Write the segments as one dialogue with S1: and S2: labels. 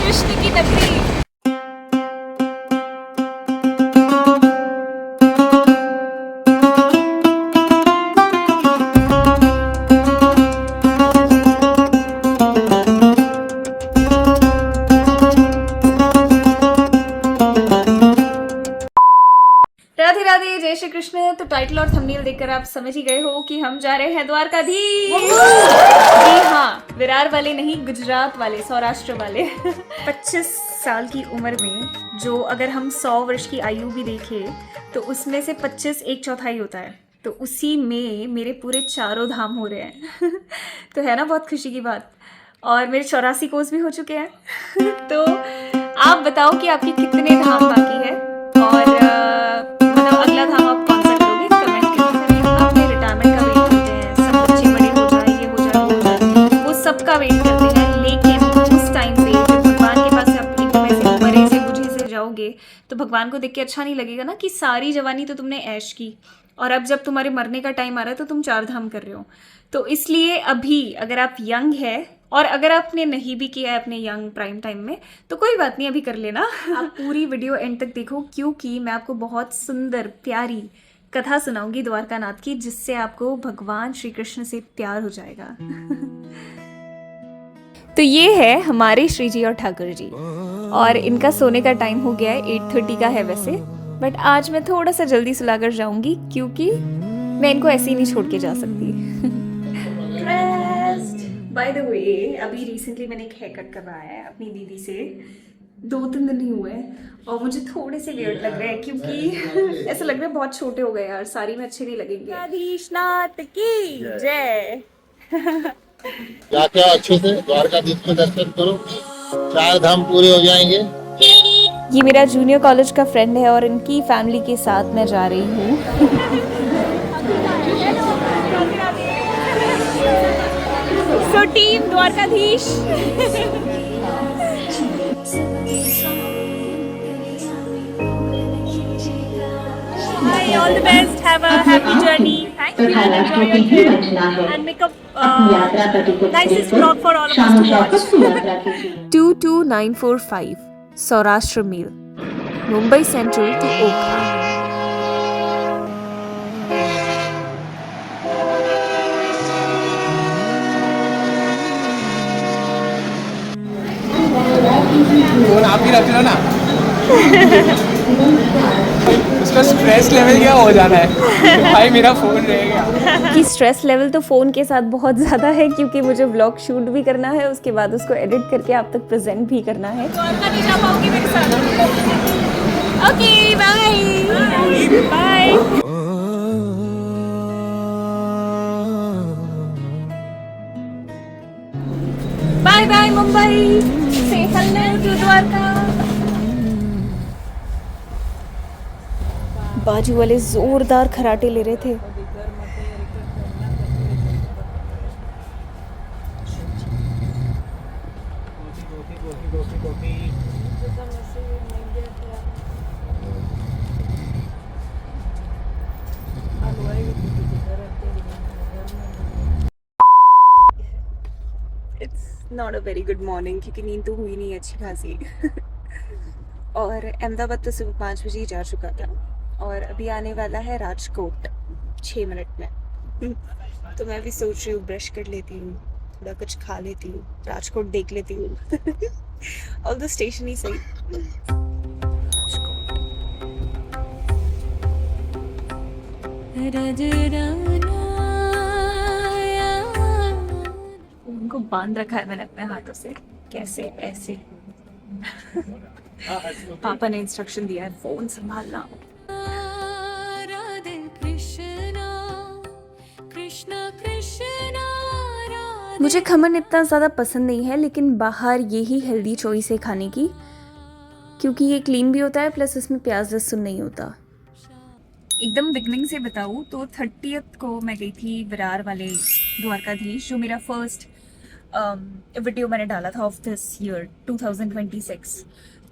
S1: कृष्ण की नगरी। राधे राधे, जय श्री कृष्ण। तो टाइटल और थंबनेल देखकर आप समझ ही गए हो कि हम जा रहे हैं द्वारकाधीश। जी हाँ, विरार वाले नहीं, गुजरात वाले, सौराष्ट्र वाले। 25 साल की उम्र में जो अगर हम 100 वर्ष की आयु भी देखें तो उसमें से 25 1/4 होता है। तो उसी में मेरे पूरे चारों धाम हो रहे हैं। तो है ना बहुत खुशी की बात। और मेरे 84 कोर्स भी हो चुके हैं। तो आप बताओ कि आपके कितने धाम बाकी है और मतलब अगला धाम आप कौन सा करोगे, कमेंट करके करें। अपने रिटायरमेंट का वेट करते हैं, सब बच्चे बड़े हो जाए, ये हो जाए, वो हो जाए, वो सब का वेट करते हैं। लेकिन उस टाइम पे जब भगवान के पास आप एकदम ऐसे मरे से बुझे से जाओगे तो भगवान को देख के अच्छा नहीं लगेगा ना कि सारी जवानी तो तुमने ऐश की और अब जब तुम्हारे मरने का टाइम आ रहा है तो तुम 4 धाम कर रहे हो। तो इसलिए अभी अगर आप यंग है और अगर आपने नहीं भी किया है अपने यंग प्राइम टाइम में तो कोई बात नहीं, अभी कर लेना। आप पूरी वीडियो एंड तक देखो क्योंकि मैं आपको बहुत सुंदर प्यारी कथा सुनाऊंगी द्वारका नाथ की, जिससे आपको भगवान श्री कृष्ण से प्यार हो जाएगा। तो ये है हमारे श्री जी और ठाकुर जी और इनका सोने का टाइम हो गया है, 8:30 का है वैसे, बट आज मैं थोड़ा सा जल्दी सुलाकर जाऊंगी क्योंकि मैं इनको ऐसे ही नहीं छोड़ के जा सकती। बाय द वे, अभी रिसेंटली मैंने एक हेयर कट करवाया है अपनी दीदी से, 2-3 दिन ही हुए हैं और मुझे थोड़े से वियर्ड लग रहे हैं क्योंकि ऐसा लग रहा है बहुत छोटे हो गए यार, साड़ी में अच्छे नहीं लगेंगे। द्वारकाधीशनाथ की जय।
S2: जाके अच्छे से द्वारकाधीश में दर्शन करो, 4 धाम पूरे हो जाएंगे।
S1: ये मेरा जूनियर कॉलेज का फ्रेंड है और इनकी फैमिली के साथ मैं जा रही हूँ। So team Dwarkadhish. Hi, all the best. Have a happy journey. Thank you. Enjoy your trip and make a nicest vlog for all of us to watch. 22945 Saurashtra Meal, Mumbai Central to Okha.
S3: Phone आप ही रख लो ना। उसका stress level क्या हो जाना है भाई, मेरा फोन रह गया।
S1: कि स्ट्रेस लेवल तो फ़ोन के साथ बहुत ज़्यादा है क्योंकि मुझे व्लॉग शूट भी करना है, उसके बाद उसको एडिट करके आप तक प्रेजेंट भी करना है। द्वारका नहीं जा पाओगी मेरे साथ। Okay bye bye. Bye bye Mumbai, say hello to Dwarka. बाजू वाले जोरदार खराटे ले रहे थे। It's not a very good morning क्योंकि नींद तो हुई नहीं अच्छी खासी। और अहमदाबाद तो सुबह 5 बजे ही जा चुका था और अभी आने वाला है राजकोट 6 मिनट में। तो मैं भी सोच रही हूँ ब्रश कर लेती हूँ, थोड़ा कुछ खा लेती हूँ, राजकोट देख लेती हूँ। ऑल द स्टेशन ही सही। उनको बांध रखा है मैंने अपने हाथों से, कैसे ऐसे। पापा ने इंस्ट्रक्शन दिया है फोन संभालना। मुझे खमन इतना ज़्यादा पसंद नहीं है लेकिन बाहर यही हेल्दी चॉइस है खाने की क्योंकि ये क्लीन भी होता है प्लस उसमें प्याज लहसुन नहीं होता। एकदम बिगनिंग से बताऊँ तो 30th को मैं गई थी विरार वाले द्वारकाधीश, जो मेरा फर्स्ट वीडियो मैंने डाला था ऑफ दिस ईयर 2026।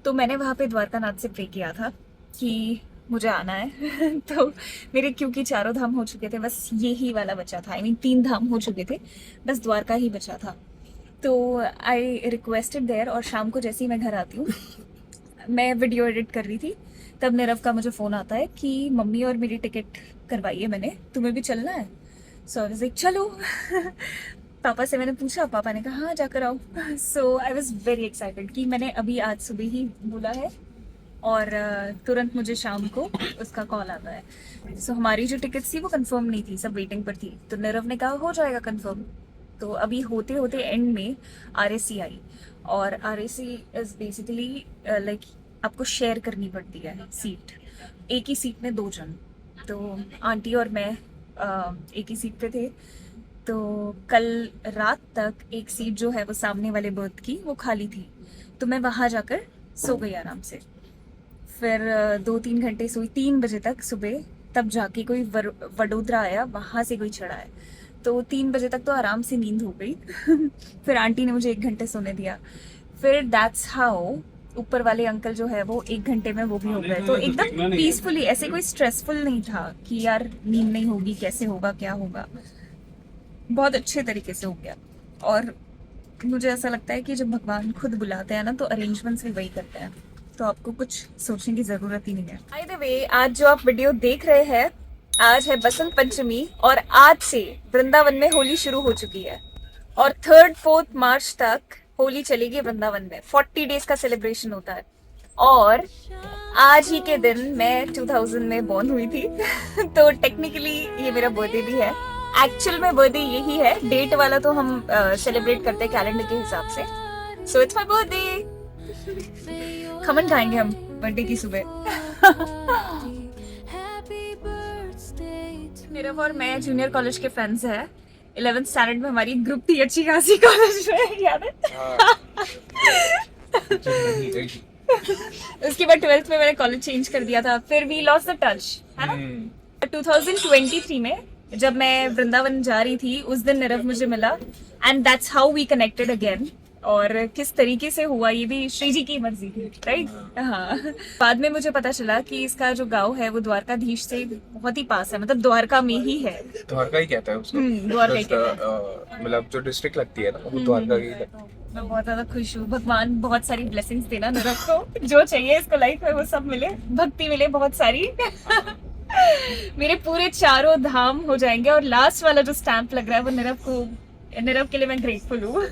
S1: तो मैंने वहाँ पे द्वारकानाथ से प्रे किया था कि मुझे आना है। तो मेरे क्योंकि 4 धाम हो चुके थे, बस यही वाला बचा था। I mean 3 धाम हो चुके थे, बस द्वारका ही बचा था। तो आई रिक्वेस्टेड देयर, और शाम को जैसे ही मैं घर आती हूँ, मैं वीडियो एडिट कर रही थी, तब नीरव का मुझे फ़ोन आता है कि मम्मी और मेरी टिकट करवाई है मैंने, तुम्हें भी चलना है? सो आई वाज लाइक चलो। पापा से मैंने पूछा, पापा ने कहा हाँ जाकर आओ। सो आई वाज वेरी एक्साइटेड कि मैंने अभी आज सुबह ही बोला है और तुरंत मुझे शाम को उसका कॉल आता है। सो हमारी जो टिकट थी वो कंफर्म नहीं थी, सब वेटिंग पर थी। तो नीरव ने कहा हो जाएगा कंफर्म। तो अभी होते होते एंड में RAC आई, और RAC इज़ बेसिकली लाइक आपको शेयर करनी पड़ती है सीट, एक ही सीट में 2 जन। तो आंटी और मैं एक ही सीट पे थे। तो कल रात तक एक सीट जो है वो सामने वाले बर्थ की वो खाली थी, तो मैं वहाँ जाकर सो गई आराम से। फिर 2-3 घंटे सोई, 3 बजे तक सुबह, तब जाके कोई वडोदरा आया, वहाँ से कोई चढ़ा है। तो 3 बजे तक तो आराम से नींद हो गई। फिर आंटी ने मुझे 1 घंटे सोने दिया। फिर दैट्स हाउ ऊपर वाले अंकल जो है वो 1 घंटे में वो भी हो गए। तो एकदम पीसफुली, ऐसे कोई स्ट्रेसफुल नहीं था कि यार नींद नहीं होगी, कैसे होगा, क्या होगा। बहुत अच्छे तरीके से हो गया। और मुझे ऐसा लगता है कि जब भगवान खुद बुलाते हैं ना, तो अरेंजमेंट्स भी वही करते हैं, तो आपको कुछ सोचने की जरूरत ही नहीं है। बाय द वे, आज जो आप वीडियो देख रहे हैं, आज है बसंत पंचमी, और आज से वृंदावन में होली शुरू हो चुकी है, और 3-4 मार्च तक होली चलेगी वृंदावन में। 40 डेज का सेलिब्रेशन होता है। और आज ही के दिन मैं 2000 में बॉर्न हुई थी। तो टेक्निकली ये मेरा बर्थडे भी है। एक्चुअल में बर्थडे यही है, डेट वाला तो हम सेलिब्रेट करते हैं कैलेंडर के हिसाब से। So it's my birthday. Khaman खाएंगे हम बर्थडे की सुबह। नीरव और मैं जूनियर कॉलेज के फ्रेंड्स हैं। 11th स्टैंडर्ड में हमारी ग्रुप थी अच्छी खासी कॉलेज में, याद है? उसके बाद 12th में मैंने कॉलेज चेंज कर दिया था, फिर वी लॉस्ट द टच, है ना? 2023 में जब मैं वृंदावन जा रही थी, उस दिन नीरव मुझे मिला, and that's how we connected again. और किस तरीके से हुआ ये भी श्री जी की मर्जी थी, राइट? हाँ। बाद में मुझे पता चला कि इसका जो गांव है वो द्वारकाधीश से बहुत ही पास है, मतलब द्वारका में ही है।
S3: द्वारका ही कहता है उसको।
S1: द्वारका ही कहता है।
S3: मतलब जो डिस्ट्रिक्ट लगती है ना, वो द्वारका ही लगती है।
S1: मैं बहुत ज्यादा खुश हूँ। भगवान बहुत सारी ब्लेसिंग्स देना नीरव को, जो चाहिए इसको लाइफ में वो सब मिले, भक्ति मिले बहुत सारी। मेरे पूरे 4 धाम हो जाएंगे। और लास्ट वाला जो स्टैंप लग रहा है वो नीरव के लिए मैं ग्रेटफुल हूँ।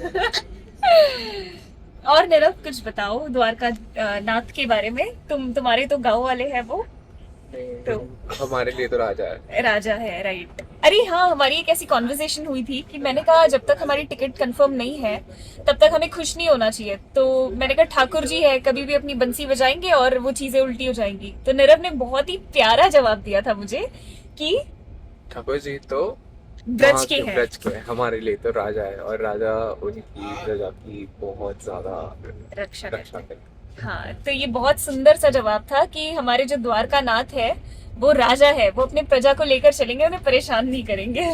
S1: और नीरव कुछ बताओ द्वारका नाथ के बारे में। तुम्हारे तो गाँव वाले हैं वो, तो
S3: हमारे लिए तो राजा है,
S1: राइट? अरे हाँ, हमारी एक ऐसी कॉन्वर्सेशन हुई थी कि मैंने कहा जब तक हमारी टिकट कंफर्म नहीं है तब तक हमें खुश नहीं होना चाहिए। तो मैंने कहा ठाकुर जी है, कभी भी अपनी बंसी बजाएंगे और वो चीजें उल्टी हो जाएंगी। तो नीरव ने बहुत ही प्यारा जवाब दिया था मुझे कि
S3: ठाकुर जी तो
S1: ब्रज के हैं,
S3: हमारे लिए तो राजा है, और राजा उनकी प्रजा की बहुत ज्यादा
S1: रक्षा
S3: करते।
S1: हाँ, तो ये बहुत सुंदर सा जवाब था कि हमारे जो द्वारका नाथ है वो राजा है, वो अपने प्रजा को लेकर चलेंगे, उन्हें परेशान नहीं करेंगे।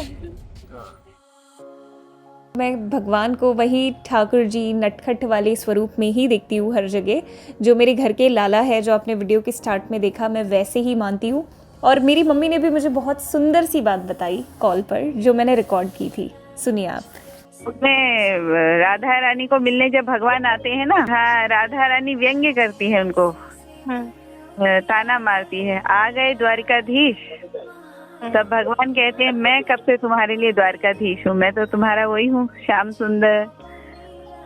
S1: मैं भगवान को वही ठाकुर जी नटखट वाले स्वरूप में ही देखती हूँ हर जगह। जो मेरे घर के लाला है, जो आपने वीडियो के स्टार्ट में देखा, मैं वैसे ही मानती हूँ। और मेरी मम्मी ने भी मुझे बहुत सुंदर सी बात बताई कॉल पर, जो मैंने रिकॉर्ड की थी। सुनिए आप।
S4: उसमें राधा रानी को मिलने जब भगवान आते हैं ना, हाँ, राधा रानी व्यंग्य करती है उनको, ताना मारती है, आ गए द्वारकाधीश। तब भगवान कहते हैं मैं कब से तुम्हारे लिए द्वारकाधीश हूँ, मैं तो तुम्हारा वही हूँ, श्याम सुंदर।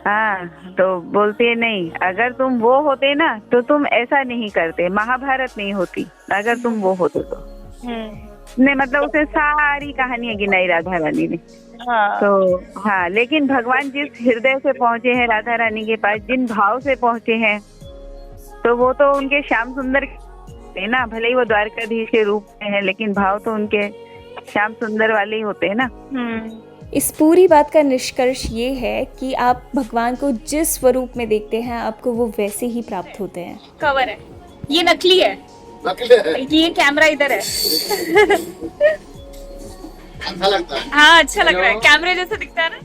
S4: हाँ, तो बोलते हैं नहीं, अगर तुम वो होते ना तो तुम ऐसा नहीं करते, महाभारत नहीं होती अगर तुम वो होते तो। नहीं, मतलब उसे सारी कहानियां गिनाई राधा रानी ने। हाँ। तो हाँ, लेकिन भगवान जिस हृदय से पहुँचे हैं राधा रानी के पास, जिन भाव से पहुँचे हैं, तो वो तो उनके श्याम सुंदर है ना। भले ही वो द्वारकाधीश के रूप में है, लेकिन भाव तो उनके श्याम सुंदर वाले ही होते हैं ना।
S1: इस पूरी बात का निष्कर्ष ये है कि आप भगवान को जिस स्वरूप में देखते हैं, आपको वो वैसे ही प्राप्त होते हैं। कवर है, ये नकली है, ये कैमरा इधर है।
S2: अच्छा लगता है।
S1: हाँ, अच्छा लग रहा है, कैमरे जैसा दिखता है ना।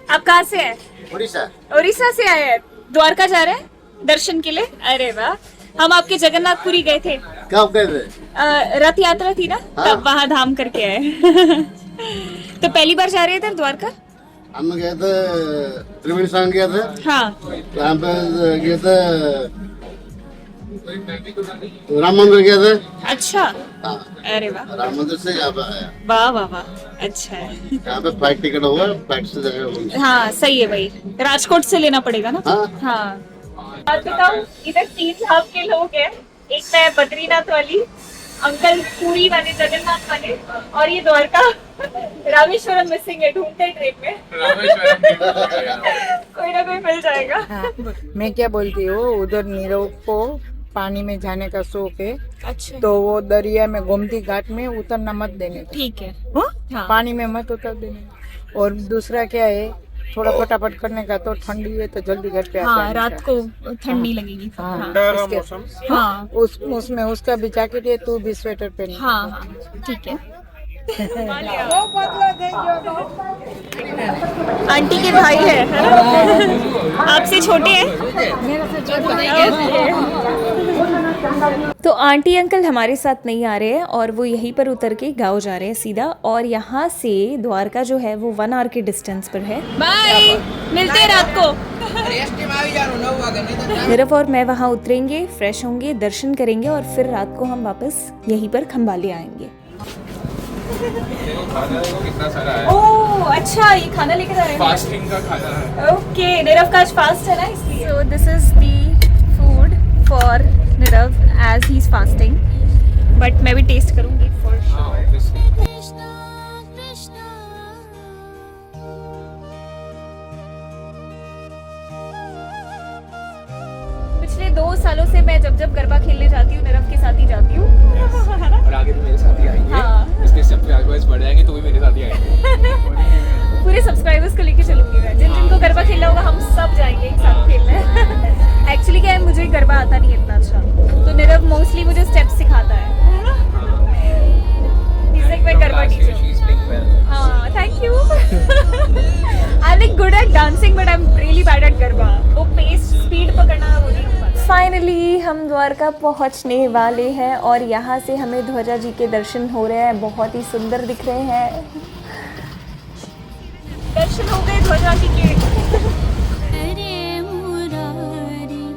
S1: आप कहाँ से हैं? उड़ीसा से आए हैं। द्वारका जा रहे हैं दर्शन के लिए? अरे वाह, हम आपके जगन्नाथपुरी गए थे।
S2: कब गए थे?
S1: रथ यात्रा थी ना, तब वहाँ धाम करके आए। तो पहली बार जा रहे हैं इधर द्वारका?
S2: हम गए थे त्रिवेणी संगम गए थे,
S1: हाँ।
S2: यहाँ पे गए थे राम मंदिर गए थे।
S1: अच्छा।
S2: हाँ,
S1: अरे वाह,
S2: राम मंदिर से यहाँ पे आया।
S1: वाह वाह वाह, अच्छा है।
S2: यहाँ पे फ्लाइट टिकट होगा, फ्लाइट से जाएगा।
S1: हाँ सही है भाई, राजकोट से लेना पड़ेगा ना।
S2: हाँ।
S1: हाँ। बात बताऊं, इधर 3 धाम के लोग हैं। एक मैं बद्रीनाथ वाली, अंकल पुरी वाले, जगन्नाथ वाले, और ये द्वारका। रामेश्वरम मिसिंग है, ढूंढते हैं ट्रेन में। कोई ना कोई मिल जाएगा।
S5: हाँ, मैं क्या बोलती हूँ, उधर नीरव को पानी में जाने का शौक है,
S1: अच्छा
S5: तो वो दरिया में गोमती घाट में उतरना मत देने का।
S1: ठीक है। हाँ।
S5: पानी में मत उतर देने का। और दूसरा क्या है, थोड़ा फटाफट करने का, तो ठंडी है तो जल्दी घर पे आ
S1: हाँ,
S5: जाने
S1: रात
S5: का।
S1: को ठंड नहीं लगेगी।
S5: हाँ,
S1: हाँ
S5: उसके-
S1: हाँ
S5: उसमें उसका भी जैकेट है, तू भी स्वेटर पहन।
S1: हाँ हाँ, ठीक है। आंटी के भाई है ना? आपसे छोटे हैं? तो आंटी अंकल हमारे साथ नहीं आ रहे हैं और वो यहीं पर उतर के गाँव जा रहे हैं सीधा, और यहाँ से द्वारका जो है वो 1 आवर के डिस्टेंस पर है। बाय, मिलते हैं रात को। नीरव और मैं वहाँ उतरेंगे, फ्रेश होंगे, दर्शन करेंगे और फिर रात को हम वापस यहीं पर खंबाली आएंगे।
S3: कितना सारा है।
S1: ओह अच्छा, ये खाना लेके जा रहे हैं।
S3: फास्टिंग का खाना है।
S1: ओके, नीरव का आज फास्ट है ना, इसलिए। So this is the food for Nirav as he is fasting, but मैं भी टेस्ट करूंगी फॉर श्योर। पिछले 2 सालों से मैं जब जब गरबा खेलने जाती हूँ, नीरव के साथ ही जाती हूँ।
S3: और आगे भी मेरे साथ ही आएंगे।
S1: हाँ।
S3: इसके सब्सक्राइबर्स बढ़ जाएंगे तो भी मेरे साथ ही आएंगे।
S1: पूरे सब्सक्राइबर्स को लेके चलूंगी मैं। जिन जिनको गरबा खेलना होगा हम सब जाएंगे एक साथ खेलने। एक्चुअली क्या है, मुझे गरबा आता नहीं इतना अच्छा, तो नीरव मोस्टली मुझे स्टेप्स सिखाता है। He's like my garba teacher.
S3: She's playing well.
S1: हाँ, thank you. I'm like good at dancing but I'm really bad at garba. वो पेस स्पीड पकड़ना वो नहीं हो पाता। फाइनली हम द्वारका पहुंचने वाले हैं और यहाँ से हमें ध्वजा जी के दर्शन हो रहे हैं, बहुत ही सुंदर दिख रहे हैं। दर्शन हो गए ध्वजा जी के।
S6: हरे मुरारी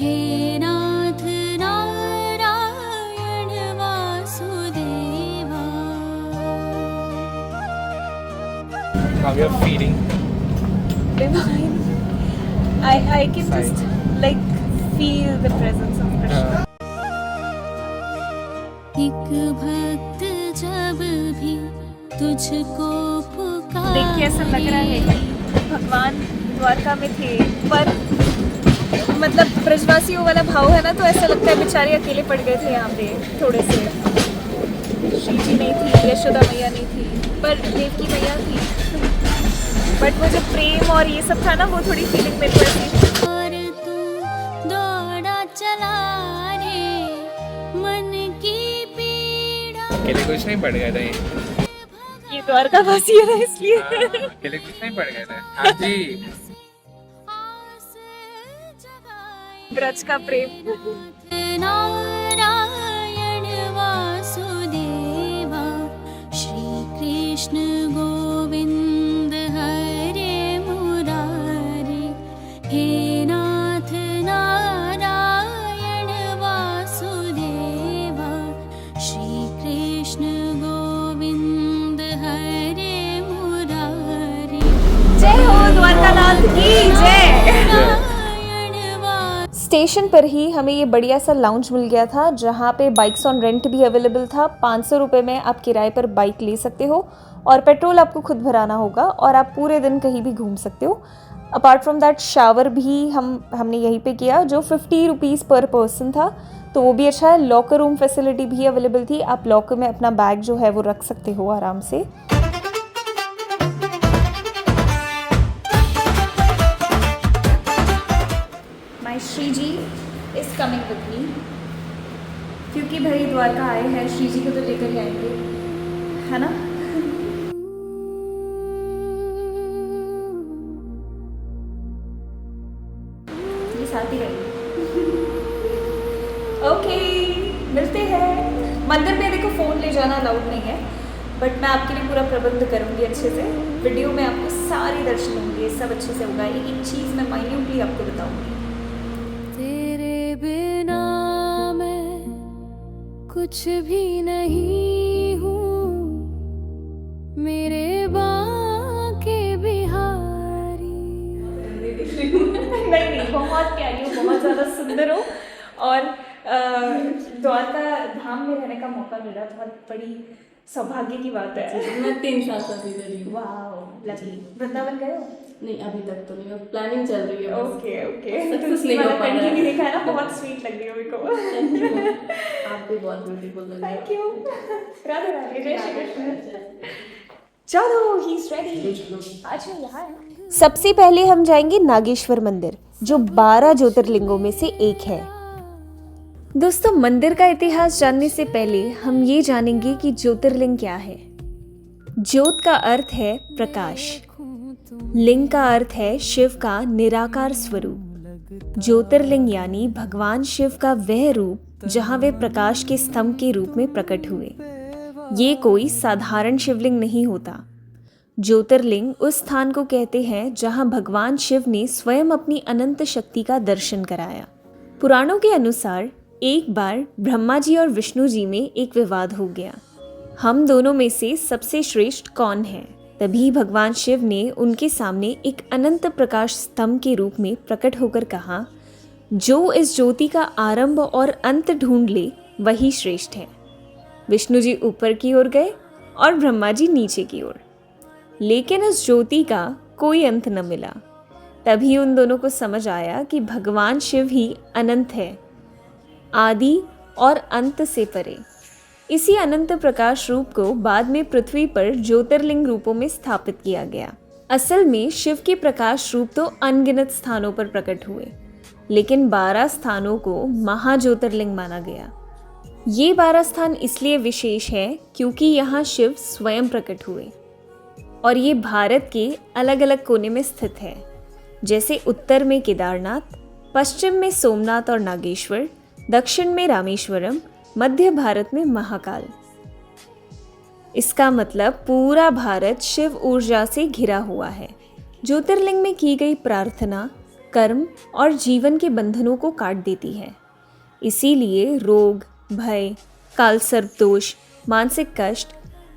S6: हे नाथ Narayan Vasudeva.
S3: How you're feeling?
S1: Divine. I can just like feel the presence of Krishna.
S6: एक भक्त जब भी तुझको पुकार,
S1: देख के ऐसा लग रहा है कि भगवान द्वारका में थे, पर मतलब ब्रजवासियों वाला भाव है ना, तो ऐसा लगता है बेचारे अकेले पड़ गए थे यहाँ पे थोड़े से। श्री जी नहीं थी, यशोदा मैया नहीं थी, पर देवकी मैया थी। बट वो जो प्रेम और ये सब था ना, वो थोड़ी फीलिंग मेरे को ऐसी।
S6: और तू दौड़ा चला रे मन की पीड़ा।
S3: अकेले कुछ नहीं पड़ गए थे।
S1: ये द्वारका वासी है ना, इसलिए।
S3: अकेले कुछ नहीं पड़ गए थे। हाँ जी।
S6: आस जगाए
S1: ब्रज का प्रेम।
S6: नारायण वासुदेवा। श्री कृष्ण गोविंद हरे मुरारी हे नाथ नारायण वासुदेवा। श्री कृष्ण गोविंद हरे मुरारी।
S1: जय हो द्वारकानाथ की जय।
S6: नारायण वा
S1: स्टेशन पर ही हमें ये बढ़िया सा लाउंज मिल गया था, जहाँ पे बाइक्स ऑन रेंट भी अवेलेबल था। 500 रुपये में आप किराए पर बाइक ले सकते हो और पेट्रोल आपको खुद भराना होगा, और आप पूरे दिन कहीं भी घूम सकते हो। अपार्ट फ्रॉम दैट शावर भी हमने यहीं पे किया, जो 50 रुपीज़ पर पर्सन था, तो वो भी अच्छा है। लॉकर रूम फैसिलिटी भी अवेलेबल थी, आप लॉकर में अपना बैग जो है वो रख सकते हो आराम से। My Shri ji is coming with me, क्योंकि भाई द्वारका आए हैं, श्री जी को तो लेकर ही आएंगे, है ना। ये साथ ही रहेंगे। ओके, मिलते हैं। मंदिर में देखो फ़ोन ले जाना अलाउड नहीं है, बट मैं आपके लिए पूरा प्रबंध करूँगी अच्छे से। वीडियो में आपको सारे दर्शन होंगे, सब अच्छे से होगा। एक चीज़ मैं माइन्यूटली आपको बताऊँगी।
S6: तेरे बिना मैं कुछ भी नहीं हूँ, मेरे बाके बिहारी।
S1: नहीं, बहुत प्यारी हो, बहुत ज़्यादा सुंदर हो। और द्वारका धाम में रहने का मौका मिला, बहुत बड़ी सौभाग्य की बात है।
S7: मैं 3 साल से इधर ही हूँ।
S1: वाह, लकी। वृंदावन गए हो?
S7: नहीं, अभी तक तो नहीं, अब प्लानिंग चल रही है।
S1: ओके
S7: सक्सेस नहीं हो पा रहा है।
S1: कंटिन्यू देखा है ना, बहुत स्वीट लग रही हो मेरे को।
S7: आप भी बहुत ब्यूटीफुल लग रही हो।
S1: Thank you. राधे राधे, जय श्री कृष्ण। चलो, ही इज रेडी। अच्छा, यहाँ है।
S8: सबसे पहले हम जाएंगे नागेश्वर मंदिर, जो 12 ज्योतिर्लिंगों में से एक है।
S1: दोस्तों, मंदिर का इतिहास जानने से पहले हम ये जानेंगे कि ज्योतिर्लिंग क्या है। ज्योत का अर्थ है प्रकाश, लिंग का अर्थ है शिव का निराकार स्वरूप। ज्योतिर्लिंग यानी भगवान शिव का वह रूप जहां वे प्रकाश के स्तंभ के रूप में प्रकट हुए। ये कोई साधारण शिवलिंग नहीं होता। ज्योतिर्लिंग उस स्थान को कहते हैं जहां भगवान शिव ने स्वयं अपनी अनंत शक्ति का दर्शन कराया। पुराणों के अनुसार एक बार ब्रह्मा जी और विष्णु जी में एक विवाद हो गया, हम दोनों में से सबसे श्रेष्ठ कौन है। तभी भगवान शिव ने उनके सामने एक अनंत प्रकाश स्तंभ के रूप में प्रकट होकर कहा, जो इस ज्योति का आरंभ और अंत ढूंढ ले वही श्रेष्ठ है। विष्णु जी ऊपर की ओर गए और ब्रह्मा जी नीचे की ओर, लेकिन इस ज्योति का कोई अंत न मिला। तभी उन दोनों को समझ आया कि भगवान शिव ही अनंत है, आदि और अंत से परे। इसी अनंत प्रकाश रूप को बाद में पृथ्वी पर ज्योतिर्लिंग रूपों में स्थापित किया गया। असल में शिव के प्रकाश रूप तो अनगिनत स्थानों पर प्रकट हुए, लेकिन 12 स्थानों को महाज्योतिर्लिंग माना गया। ये 12 स्थान इसलिए विशेष है क्योंकि यहाँ शिव स्वयं प्रकट हुए, और ये भारत के अलग अलग कोने में स्थित है। जैसे उत्तर में केदारनाथ, पश्चिम में सोमनाथ और नागेश्वर, दक्षिण में रामेश्वरम, मध्य भारत में महाकाल। इसका मतलब पूरा भारत शिव ऊर्जा से घिरा हुआ है। ज्योतिर्लिंग में की गई प्रार्थना कर्म और जीवन के बंधनों को काट देती है। इसीलिए रोग, भय, काल सर्प दोष, मानसिक कष्ट,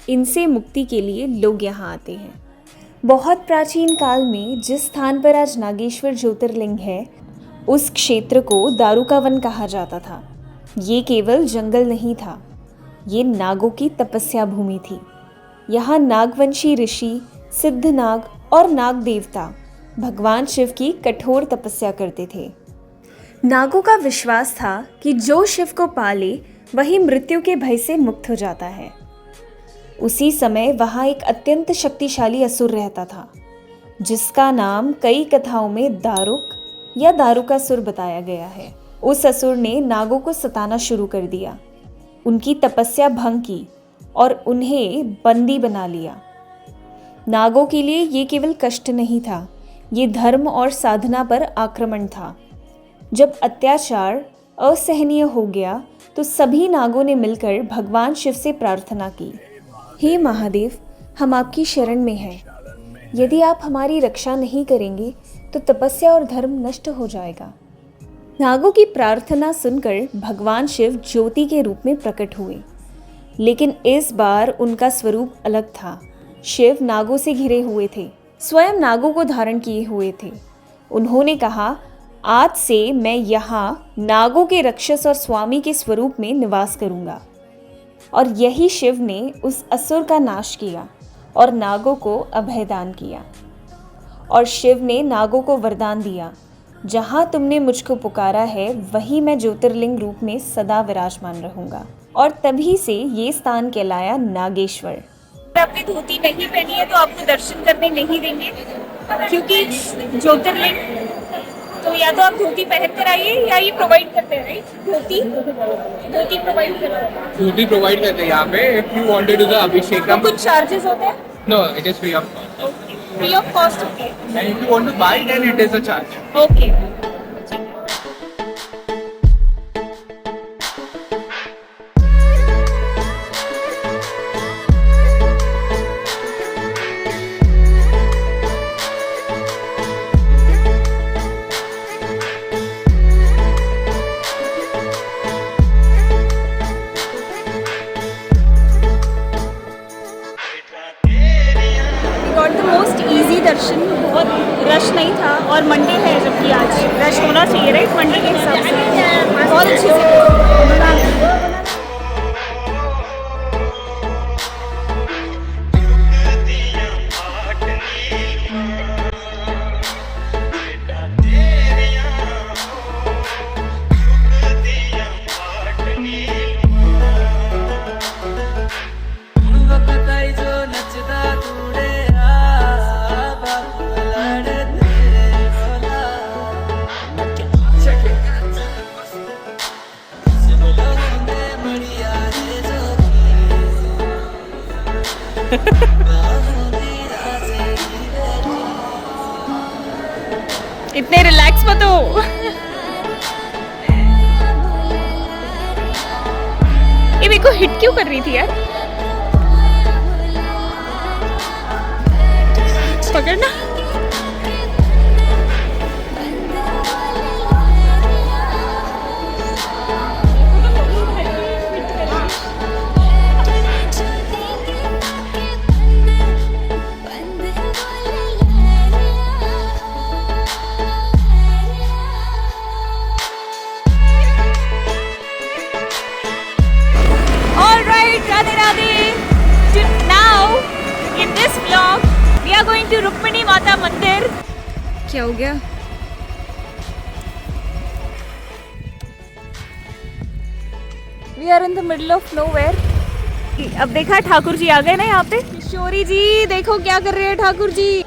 S1: इनसे मुक्ति के लिए लोग यहाँ आते हैं। बहुत प्राचीन काल में जिस स्थान पर आज नागेश्वर ज्योतिर्लिंग है, उस क्षेत्र को दारुका वन कहा जाता था। ये केवल जंगल नहीं था, ये नागों की तपस्या भूमि थी। यहाँ नागवंशी ऋषि, सिद्धनाग और नाग देवता भगवान शिव की कठोर तपस्या करते थे। नागों का विश्वास था कि जो शिव को पाले वही मृत्यु के भय से मुक्त हो जाता है। उसी समय वहाँ एक अत्यंत शक्तिशाली असुर रहता था, जिसका नाम कई कथाओं में दारुक या दारुकासुर बताया गया है। उस असुर ने नागों को सताना शुरू कर दिया, उनकी तपस्या भंग की और उन्हें बंदी बना लिया। नागों के लिए ये केवल कष्ट नहीं था, ये धर्म और साधना पर आक्रमण था। जब अत्याचार असहनीय हो गया तो सभी नागों ने मिलकर भगवान शिव से प्रार्थना की, हे महादेव, हम आपकी शरण में हैं। यदि आप हमारी रक्षा नहीं करेंगे तो तपस्या और धर्म नष्ट हो जाएगा। नागों की प्रार्थना सुनकर भगवान शिव ज्योति के रूप में प्रकट हुए, लेकिन इस बार उनका स्वरूप अलग था। शिव नागों से घिरे हुए थे, स्वयं नागों को धारण किए हुए थे। उन्होंने कहा, आज से मैं यहाँ नागों के रक्षस और स्वामी के स्वरूप में निवास करूँगा। और यही शिव ने उस असुर का नाश किया और नागों को अभय दान किया। और शिव ने नागों को वरदान दिया, जहाँ तुमने मुझको पुकारा है वहीं मैं ज्योतिर्लिंग रूप में सदा विराजमान रहूँगा। और तभी से ये स्थान कहलाया नागेश्वर। अगर आपने धोती नहीं पहनी है तो आपको दर्शन करने नहीं देंगे, क्योंकि ज्योतिर्लिंग तो या तो आप धोती पहन कर आइए या ये प्रोवाइड करते हैं, राइट? धोती प्रोवाइड करते हैं।
S3: धोती प्रोवाइड करते हैं यहाँ पे। If you want to do the abhishek,
S1: तो कुछ चार्जेस होते हैं?
S3: No, it is free of cost.
S1: Free of cost होती है।
S3: And if you want to buy then it is a charge.
S1: Okay. और मंडे है, जबकि आज रश होना चाहिए राइट मंडे के हिसाब से। बहुत अच्छी सी इतने रिलैक्स मत हो। ये मेरे को हिट क्यों कर रही थी यार? पकड़ना। Radhe Radhe. Now in this vlog we are going to Rukmini माता मंदिर। क्या हो गया? We are in the middle of nowhere। अब देखा ठाकुर जी आ गए ना यहाँ पे। किशोरी जी देखो क्या कर रहे हैं ठाकुर जी।